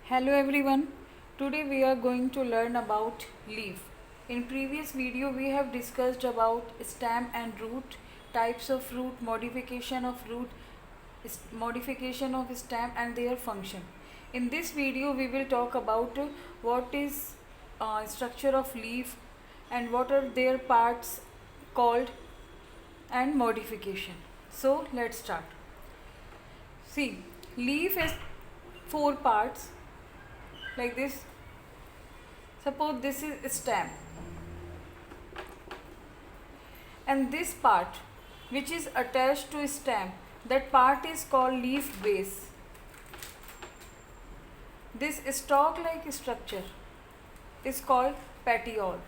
Hello everyone. Today we are going to learn about leaf. In previous video we have discussed about stem and root, types of root, modification of stem and their function. In this video we will talk about what is structure of leaf and what are their parts called and modification. So let's start. See, leaf has four parts like this. Suppose this is stem and this part which is attached to stem, that part is called leaf base. This stalk like structure is called petiole.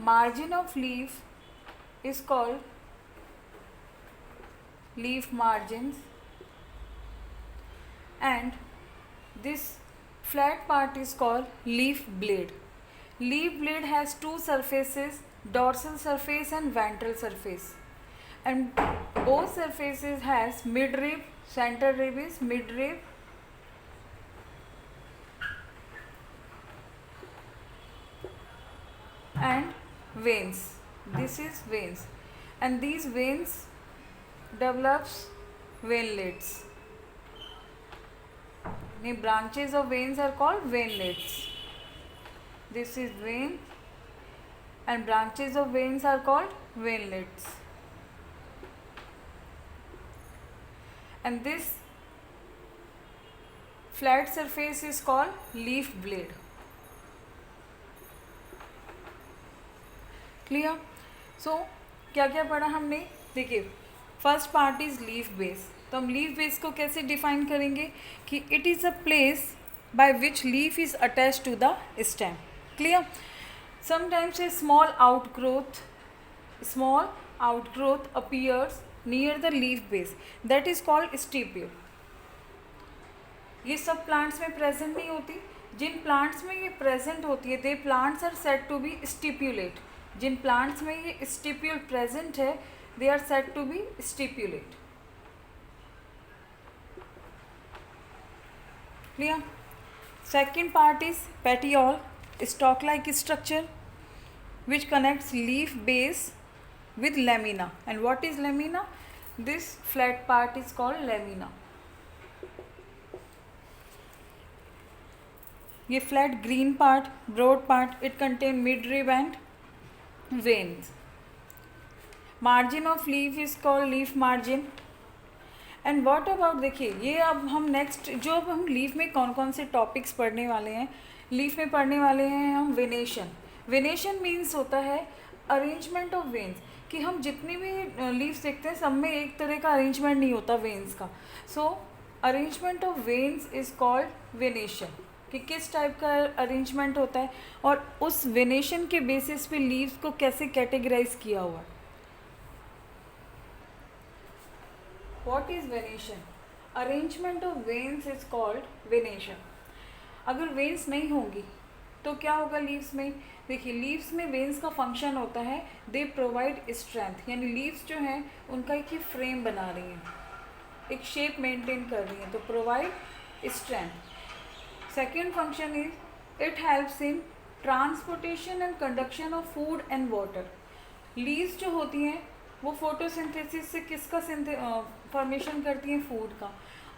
Margin of leaf is called leaf margins, and this flat part is called leaf blade. Leaf blade has two surfaces, dorsal surface and ventral surface, and both surfaces has midrib, center rib is midrib, and veins. This is veins, and these veins develops veinlets. The branches of veins are called veinlets. This is vein and branches of veins are called veinlets. And this flat surface is called leaf blade. Clear? So क्या क्या पढ़ा हमने? देखिए, first part is leaf base. तो हम leaf base को कैसे define करेंगे कि it is a place by which leaf is attach to the stem. Clear? Sometimes a small outgrowth appears near the leaf base, that is called stipule. ये सब plants में present नहीं होती. जिन plants में ये प्रेजेंट होती है, they plants are said to be stipulate. जिन प्लांट्स में ये स्टिप्यूल प्रेजेंट है, they are said to be stipulate. Clear? Second part is petiole, stalk like structure which connects leaf base with lamina. And what is lamina? This flat part is called lamina. ये flat green part, broad part, it contain midrib and veins. Margin of leaf is called leaf margin. And what about, देखिए ये अब हम next जो अब हम leaf में कौन कौन से टॉपिक्स पढ़ने वाले हैं. लीफ में पढ़ने वाले हैं हम वेनेशन. वेनेशन मीन्स होता है अरेंजमेंट ऑफ वेन्स. कि हम जितनी भी लीव्स देखते हैं सब में एक तरह का अरेंजमेंट नहीं होता वेन्स का. So arrangement of veins is called venation. कि किस टाइप का अरेंजमेंट होता है और उस वेनेशन के बेसिस पे लीव्स को कैसे कैटेगराइज किया हुआ है. What is venation? Arrangement of veins is called venation. अगर वेन्स नहीं होंगी तो क्या होगा लीव्स में? देखिए, लीव्स में वेन्स का फंक्शन होता है, दे प्रोवाइड स्ट्रेंथ. यानी लीव्स जो हैं उनका एक ही फ्रेम बना रही हैं, एक शेप मेंटेन कर रही हैं, तो provide strength. Second function is it helps in transportation and conduction of food and water. Leaves जो होती हैं वो फोटोसिंथेसिस से किसका फॉर्मेशन करती हैं? फूड का.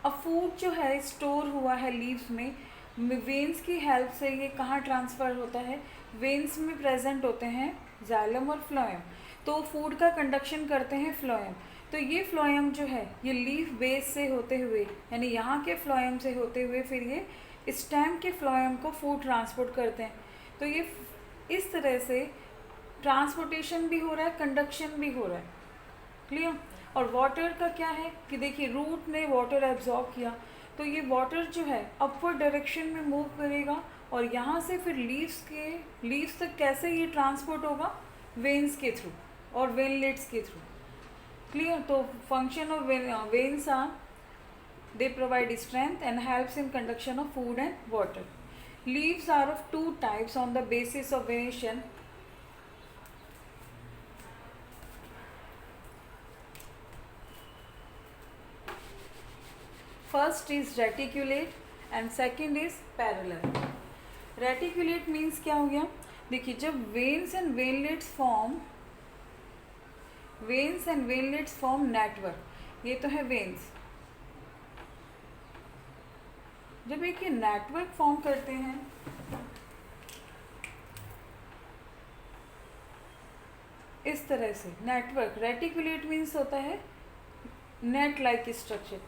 अब फूड जो है स्टोर हुआ है लीव्स में, वेन्स की हेल्प से ये कहाँ ट्रांसफ़र होता है? वेन्स में प्रेजेंट होते हैं जाइलम और फ्लोएम. तो फूड का कंडक्शन करते हैं फ्लोएम. तो ये फ्लोएम जो है ये लीफ बेस से होते हुए, यानी यहाँ के फ्लोएम से होते हुए फिर ये स्टेम के फ्लोएम को फूड ट्रांसपोर्ट करते हैं. तो ये इस तरह से ट्रांसपोर्टेशन भी हो रहा है, कंडक्शन भी हो रहा है. क्लियर? और वाटर का क्या है कि देखिए, रूट ने वाटर एब्जॉर्ब किया तो ये वाटर जो है अपवर्ड डायरेक्शन में मूव करेगा और यहाँ से फिर लीव्स तक कैसे ये ट्रांसपोर्ट होगा? वेन्स के थ्रू और वेनलेट्स के थ्रू. क्लियर? तो function of veins are they provide strength and helps in conduction of food and water. Leaves are of two types on the basis of venation. First is reticulate and second is parallel. Reticulate means क्या हो गया, देखिए जब veins and veinlets form network, ये तो है veins, जब एक ये नेटवर्क फॉर्म करते हैं इस तरह से नेटवर्क, रेटिकुलेट मीन्स होता है net like structure.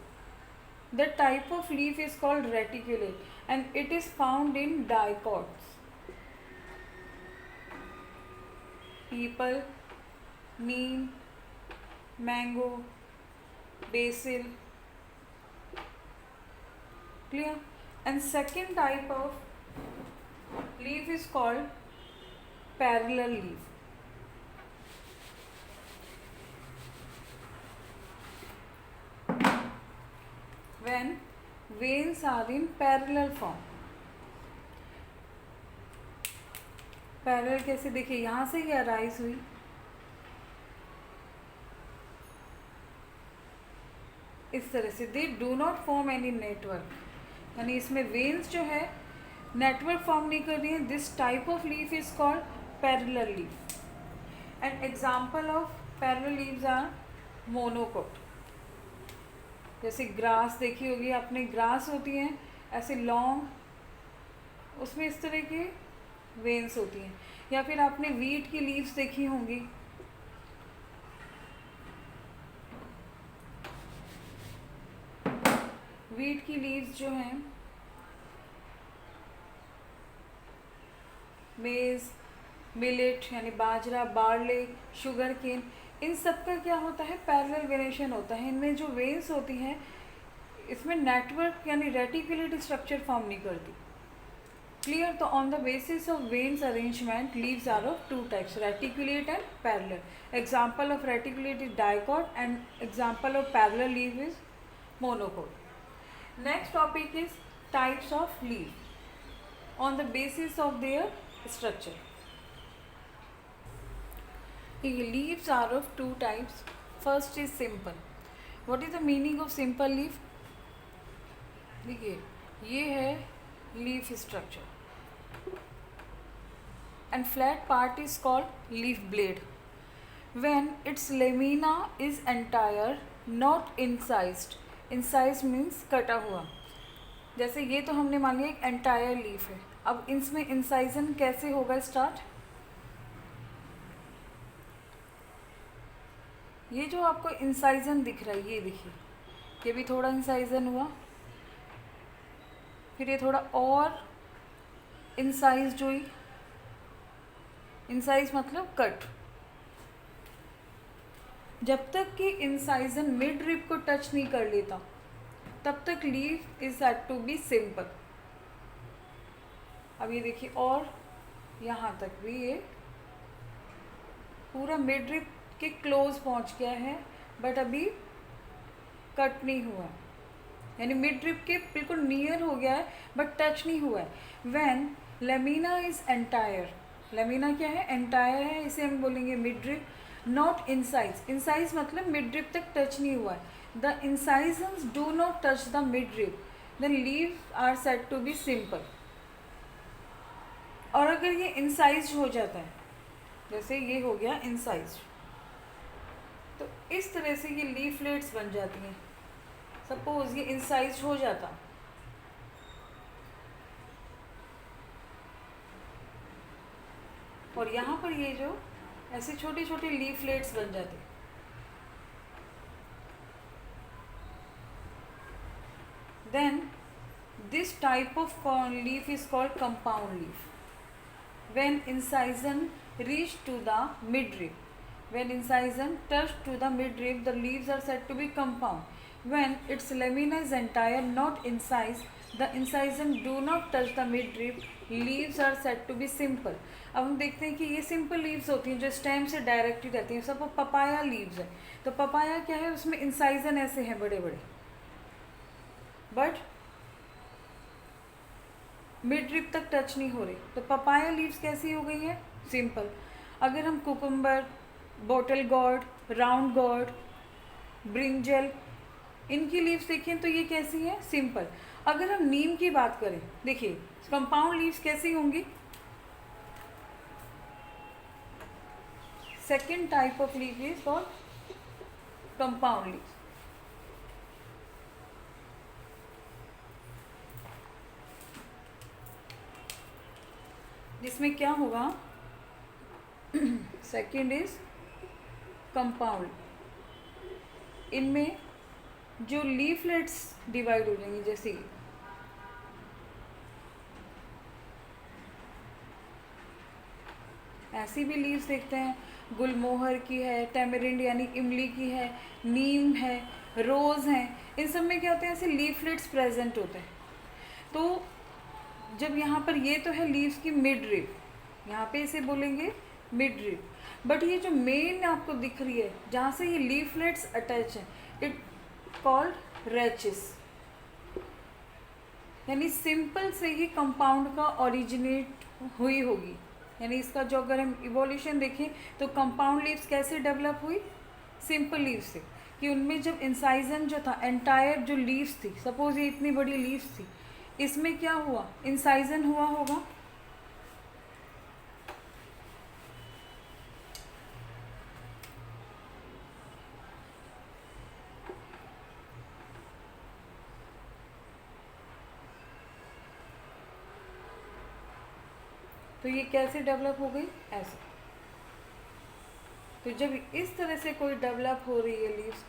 The type of leaf is called reticulate and it is found in dicots, people, Neem, mango, BECIL, clear? And second type of leaf is called parallel leaf. When veins are in parallel form. Parallel कैसे, देखिए यहाँ से ये arise हुई, इस तरह से, they do not form any network, यानी इसमें वेन्स जो है नेटवर्क फॉर्म नहीं कर रही है। This type of leaf is called parallel leaf and example of parallel leaves are monocot. जैसे ग्रास देखी होगी आपने, ग्रास होती हैं ऐसे लॉन्ग, उसमें इस तरह के वेन्स होती हैं। या फिर आपने वीट की लीव्स देखी होंगी, वीट की लीव्स जो हैं, मेज, मिलेट यानी बाजरा, बार्ले, शुगर केन, इन सब का क्या होता है, पैरेलल वेनेशन होता है। इनमें जो वेन्स होती हैं इसमें नेटवर्क यानी रेटिकुलेट स्ट्रक्चर फॉर्म नहीं करती। क्लियर? तो on the basis of veins arrangement leaves are of two types, reticulate and parallel. Example of reticulate is dicot and example of parallel leave is monocot. Next topic is types of leaf on the basis of their structure. Leaves are of two types. First is simple. What is the meaning of simple leaf? देखिए ये है leaf structure and flat part is called leaf blade. When its lamina is entire, not incised. Incise means कटा हुआ, जैसे ये तो हमने मान लिया एक एंटायर लीफ है। अब इसमें इंसाइजन कैसे होगा स्टार्ट, ये जो आपको इंसाइजन दिख रहा है ये देखिए, ये भी थोड़ा इंसाइजन हुआ, फिर ये थोड़ा और इंसाइज हुई, इंसाइज मतलब कट। जब तक कि इंसाइजन मिड रिब को टच नहीं कर लेता तब तक leaf is had to be simple. अब ये देखिए, और यहाँ तक भी ये पूरा मिड रिब के क्लोज पहुँच गया है, बट अभी कट नहीं हुआ, यानी मिड रिब के बिल्कुल नियर हो गया है बट टच नहीं हुआ है। When lamina is entire, lamina क्या है, एंटायर है, इसे हम बोलेंगे mid rib. Not incise, incise मतलब मिड रिब तक टच नहीं हुआ है। The incisions do not touch the mid rib, the leaves are said to be simple. और अगर ये इंसाइज हो जाता है, जैसे ये हो गया इंसाइज, तो इस तरह से ये लीफलेट्स बन जाती हैं। सपोज ये इंसाइज हो जाता, और यहाँ पर ये जो ऐसे छोटे छोटे लीफलेट्स बन जाते। Then this type of leaf is called compound leaf. When incision reach to the mid rib, when incision touch to the mid rib, the leaves are said to be compound. When its lamina is entire not incise, the incision do not touch the mid rib, leaves are said to be simple. अब हम देखते हैं कि ये simple leaves होती हैं जो stem से डायरेक्टली रहती हैं। सब पपाया लीव्स है, तो पपाया क्या है, उसमें इंसाइजन ऐसे हैं बड़े बड़े, बट मिड रिब तक टच नहीं हो रही, तो पपाया लीव्स कैसी हो गई है, सिंपल। अगर हम cucumber, bottle gourd, round gourd, brinjal, इनकी लीव्स देखिए तो ये कैसी है, सिंपल। अगर हम नीम की बात करें, देखिए कंपाउंड लीव्स कैसी होंगी, second type of leaf is called compound leaf. जिसमें क्या होगा, सेकेंड इज कंपाउंड। इनमें जो लीफलेट्स डिवाइड हो जाएंगे, जैसे ऐसी भी लीव्स देखते हैं, गुलमोहर की है, टेमरिंड यानी इमली की है, नीम है, रोज़ हैं, इन सब में क्या होते हैं, ऐसे लीफलेट्स प्रेजेंट होते हैं। तो जब यहाँ पर ये तो है लीव्स की मिड रिब, यहाँ पे इसे बोलेंगे मिड रिब, बट ये जो मेन आपको दिख रही है जहाँ से ये लीफलेट्स अटैच हैं, इट कॉल्ड रेचिस, यानी सिंपल से ही कंपाउंड का ओरिजिनेट हुई होगी। यानी इसका जो अगर हम इवोल्यूशन देखें तो कंपाउंड लीव्स कैसे डेवलप हुई, सिंपल लीव्स से, कि उनमें जब इंसाइजन जो था, एंटायर जो लीव्स थी, सपोज ये इतनी बड़ी लीव्स थी, इसमें क्या हुआ, इंसाइजन हुआ होगा, तो ये कैसे डेवलप हो गई, ऐसे। तो जब इस तरह से कोई डेवलप हो रही है leaves,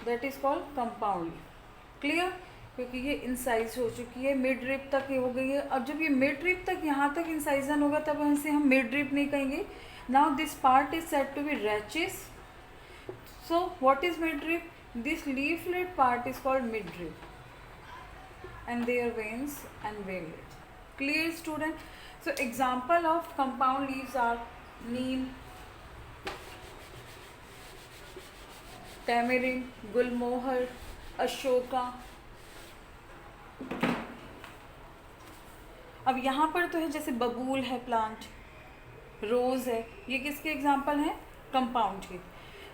that is called compound leaf. Clear, क्योंकि ये इंसाइज हो चुकी है, मिड रिब तक ये हो गई है। अब जब ये मिड रिब तक, यहाँ तक इंसाइजन होगा, तब इसे हम मिड रिब नहीं कहेंगे। Now this part is said to be rachis. So what is mid rib, this leaflet part is called mid rib and their veins and veinlets. Clear student? So example of compound leaves are neem, tamarind, gulmohar, Ashoka. अब यहाँ पर तो है जैसे बबूल है plant, रोज़ है, ये किसके एग्जाम्पल हैं, कंपाउंड के।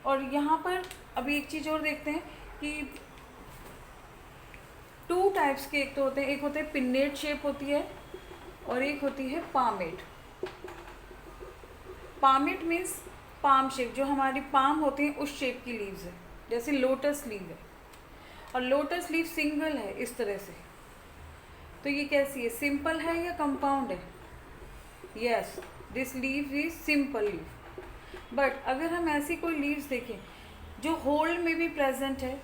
और यहाँ पर अभी एक चीज़ और देखते हैं कि टू टाइप्स के एक तो होते हैं, एक होते हैं पिन्नेट शेप होती है और एक होती है palmate. Palmate means palm shape, जो हमारी पाम होती है उस शेप की लीव्स है, जैसे लोटस लीव है, और लोटस लीव सिंगल है इस तरह से। तो ये कैसी है, सिंपल है या कंपाउंड है, yes, this leave is simple leave. But अगर हम ऐसी कोई लीव्स देखें जो होल में भी प्रेजेंट है,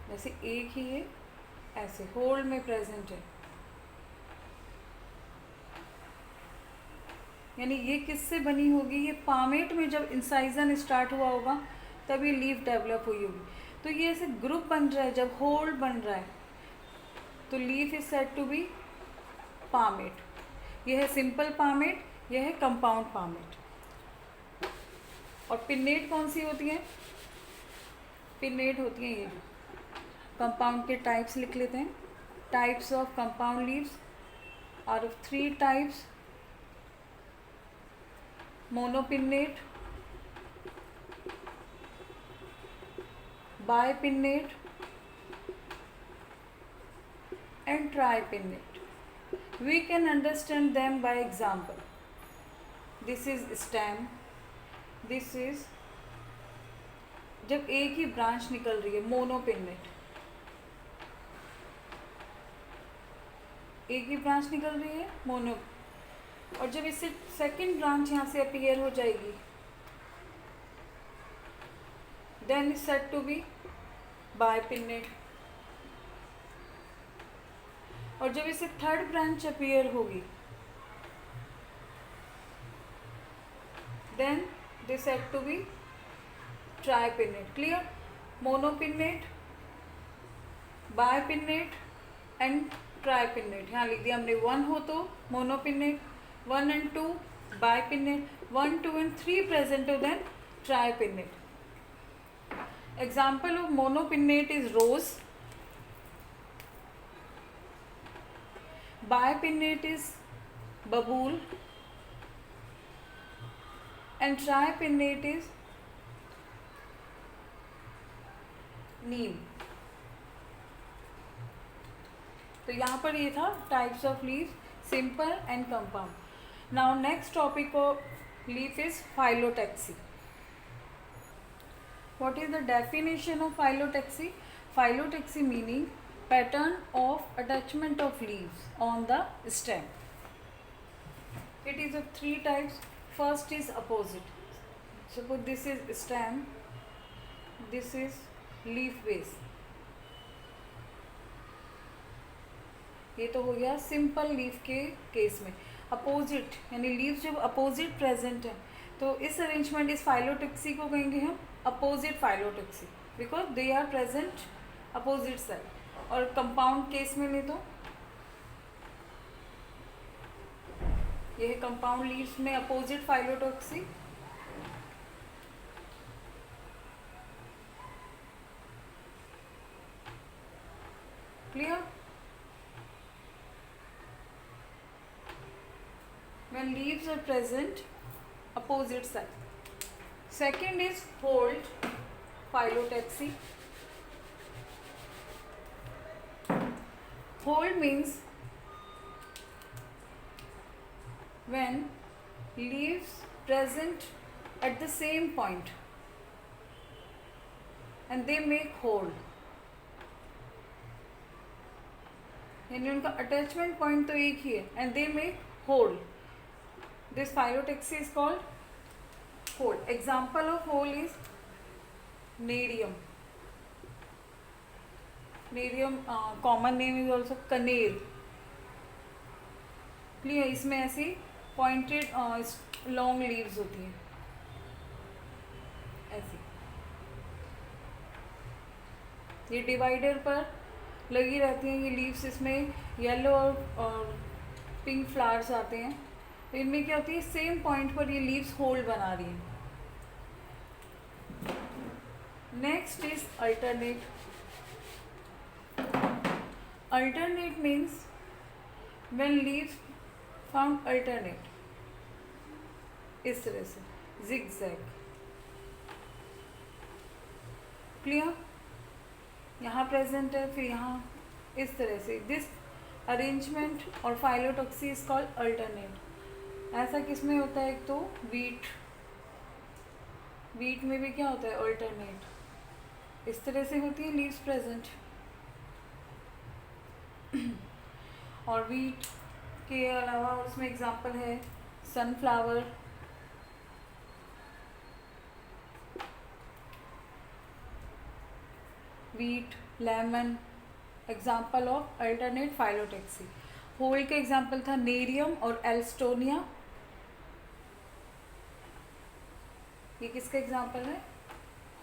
जैसे एक ही है ऐसे होल में प्रेजेंट है, यानी ये किससे बनी होगी, ये पामेट में जब इंसाइजन स्टार्ट हुआ होगा तब ये लीफ डेवलप हुई होगी। तो ये ऐसे ग्रुप बन रहा है, जब होल बन रहा है तो leaf is said to be palmate. यह है सिंपल पामेट, यह है कंपाउंड पामेट। और पिन्नेट कौन सी होती है, पिन्नेट होती है ये। कंपाउंड के टाइप्स लिख लेते हैं। Types of compound leaves are of 3 types: monopinnate, bipinnate and tripinnate. We can understand them by example. This is stem, this is जब एक ही ब्रांच निकल रही है, मोनोपिन्नेट, एक ही ब्रांच निकल रही है मोनो, और जब इससे सेकंड ब्रांच यहाँ से अपीयर हो जाएगी, then is said to be bipinnate. और जब इसे थर्ड ब्रांच अपीयर होगी, then this said to be tripinnate. Clear, monopinnate, bipinnate and tripinnate. यहाँ लिख दिया हमने, 1 हो तो मोनोपिन्नेट, 1 and 2 बाइपिन्नेट, 1, 2 and 3 present हो then tripinnate. Example of monopinnate is rose, bipinnate is babul, and tripinnate is neem. तो यहाँ पर ये था types of leaves, simple and compound. Now next topic of leaf is phyllotaxy. What is the definition of phyllotaxy? Phyllotaxy meaning pattern of attachment of leaves on the stem. It is of three types. First is opposite. Suppose this is stem, this is leaf base. ये तो हो गया simple leaf के case में. Opposite यानी leaves जब opposite present है तो इस अरेंजमेंट इस फाइलोटैक्सी को कहेंगे हम opposite phyllotaxy, because they are present opposite side. और कंपाउंड केस में ले तो ये है कंपाउंड लीव्स में opposite phyllotaxy. Clear? When leaves are present opposite side. Second is fold phyllotaxy. Fold means when leaves present at the same point and they make hold. यानी उनका attachment point तो एक ही है and they make hold. This phyllotaxy is called fold. Example of fold is nerium. Nerium common name is also कनेर. Clear? इसमें ऐसी pointed long leaves होती हैं ऐसी. ये डिवाइडर पर लगी रहती हैं ये लीव्स. इसमें येलो और पिंक फ्लावर्स आते हैं. तो इनमें क्या होती है सेम पॉइंट पर ये लीव्स होल्ड बना रही हैं. Next is alternate. Alternate means when leaves found alternate, इस तरह से zigzag. क्लियर? यहाँ प्रेजेंट है फिर यहाँ इस तरह से. दिस अरेंजमेंट और फाइलोटैक्सी इज कॉल्ड अल्टरनेट. ऐसा किस में होता है? एक तो वीट में भी क्या होता है अल्टरनेट. इस तरह से होती है लीव्स प्रेजेंट. और वीट के अलावा उसमें एग्जांपल है sunflower, wheat, lemon. Example of alternate phyllotaxy. Whorl के एग्जांपल था नेरियम और एल्स्टोनिया. ये किसका एग्जांपल है?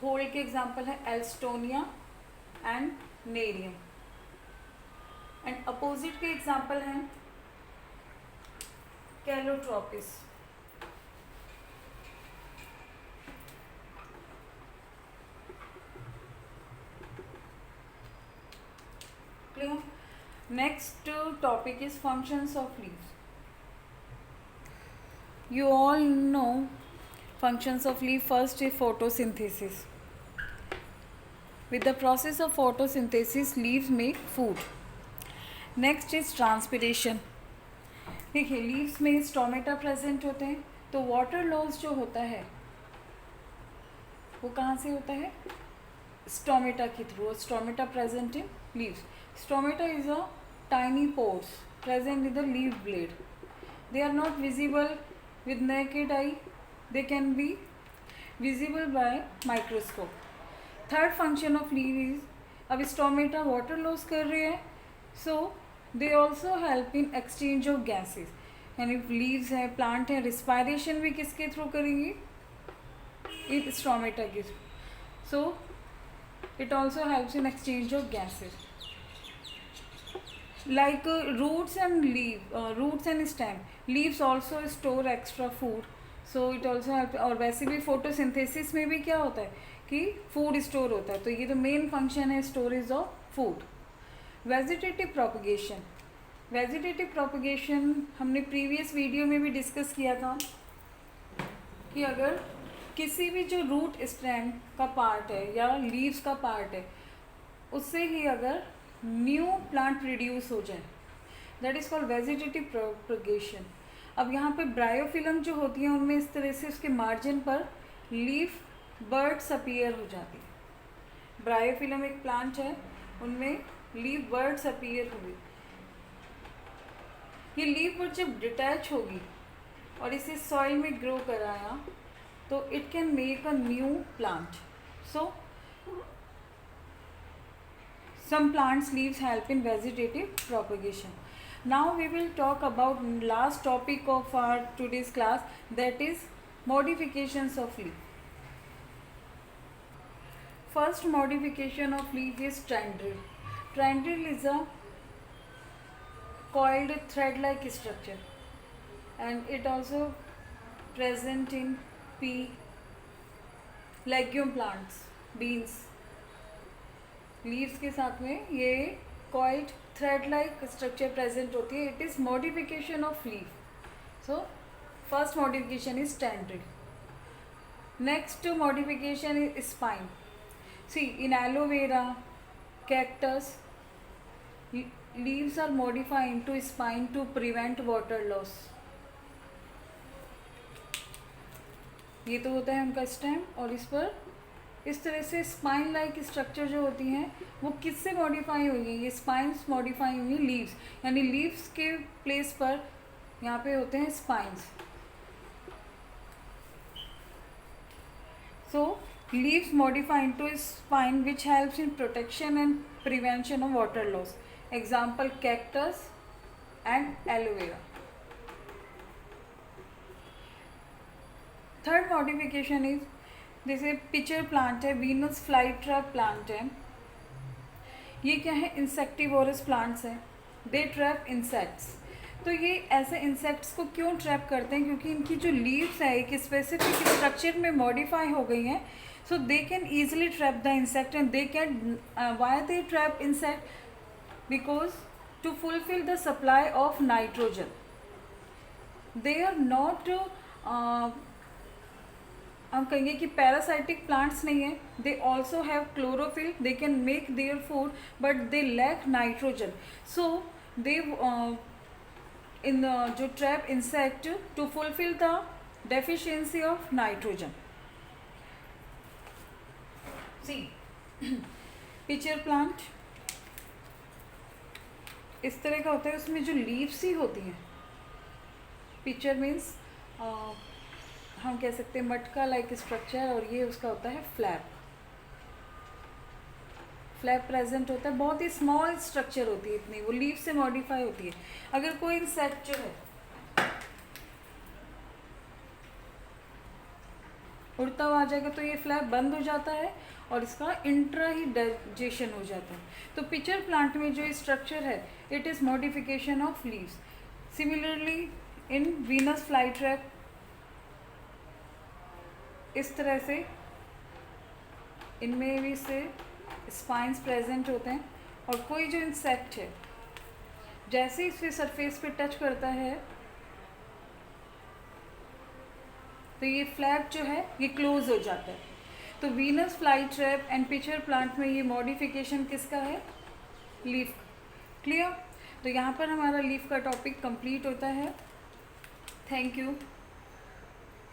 होल के एग्जांपल है Alstonia and Nerium. And opposite के एग्जांपल हैं Calotropis. Clear? Next topic is functions of leaves. You all know functions of leaf. First is photosynthesis. With the process of photosynthesis, leaves make food. Next is transpiration. देखिए leaves में stomata present होते हैं तो water loss जो होता है वो कहाँ से होता है? स्टोमेटा के through. Stomata present in leaves. Stomata is a tiny pores present in the leaf blade. They are not visible with naked eye. They can be visible by microscope. Third function of leaf is, अब stomata water loss कर रहे हैं so they also help in exchange of gases. यानी leaves हैं, plant हैं, respiration भी किसके through करेंगी? इन स्टोमेटा के through. so it also helps in exchange of gases. Like roots and stem. Leaves also store extra food, so it also help. और वैसे भी photosynthesis में भी क्या होता है कि food store होता है. तो ये तो main function है storage of food. Vegetative propagation. Vegetative propagation हमने प्रीवियस वीडियो में भी डिस्कस किया था कि अगर किसी भी जो रूट स्टेम का पार्ट है या लीव्स का पार्ट है उससे ही अगर न्यू प्लांट प्रोड्यूस हो जाए, that is called vegetative propagation. अब यहाँ पे ब्रायोफिलम जो होती है उनमें इस तरह से उसके मार्जिन पर लीफ बर्ड्स अपीयर हो जाती है। ब्रायोफिलम एक प्लांट है, उनमें लीफ बर्ड्स अपीयर हुई। ये लीफ बर्ड जब डिटैच होगी और इसे सॉइल में ग्रो कराया तो it can make a new plant. So some plants leaves help in vegetative propagation. Now we will talk about last topic of our today's class, that is modifications of leaf. First modification of leaf is tendril. Tendril is a coiled thread-like structure and it also present in pea, legume plants, beans. Leaves के साथ में ये coiled thread like structure present होती है। It is modification of leaf. So first modification is tendril. Next modification is spine. See in aloe vera, cactus, leaves are modified into spine to prevent water loss. ये तो होता है उनका stem और इस पर इस तरह से स्पाइन लाइक स्ट्रक्चर जो होती हैं वो किससे मॉडिफाई हुई? ये स्पाइंस मॉडिफाई हुई लीव्स, यानी लीव्स के प्लेस पर यहाँ पे होते हैं spines. So leaves modify into spine which helps in protection and prevention of water loss. Example cactus and aloe vera. Third modification is जैसे पिचर प्लांट है, वीनस फ्लाईट्रैप प्लांट है। ये क्या है? इंसेक्टिवोरस प्लांट्स हैं, दे ट्रैप इंसेक्ट्स। तो ये ऐसे इंसेक्ट्स को क्यों ट्रैप करते हैं? क्योंकि इनकी जो लीव्स है एक स्पेसिफिक स्ट्रक्चर में मॉडिफाई हो गई हैं, so they can easily trap the insect and they can why they trap insect? Because to fulfil the supply of nitrogen. They are not हम कहेंगे कि पैरासाइटिक प्लांट्स नहीं है, they also have chlorophyll, they can make their food but they lack nitrogen. So they इन जो trap insect to fulfil the deficiency of nitrogen. See pitcher plant इस तरह का होता है, उसमें जो लीव्स ही होती हैं, पिचर मीन्स हम कह सकते हैं मटका लाइक स्ट्रक्चर, और ये उसका होता है फ्लैप। फ्लैप प्रेजेंट होता है, बहुत ही स्मॉल स्ट्रक्चर होती है, इतनी वो लीफ से मॉडिफाई होती है। अगर कोई इंसेक्ट जो है उड़ता हुआ आ जाएगा तो ये फ्लैप बंद हो जाता है और इसका इंट्रा ही डाइजेशन हो जाता है। तो पिचर प्लांट में जो स्ट्रक्चर है it is modification of leaves. Similarly in Venus flytrap इस तरह से इनमें भी से स्पाइंस प्रेजेंट होते हैं, और कोई जो इंसेक्ट है जैसे ही इसके सरफेस पे टच करता है तो ये फ्लैप जो है ये क्लोज हो जाता है। तो Venus flytrap and pitcher plant में ये मॉडिफिकेशन किसका है? लीफ। क्लियर? तो यहाँ पर हमारा लीफ का टॉपिक कंप्लीट होता है। Thank you.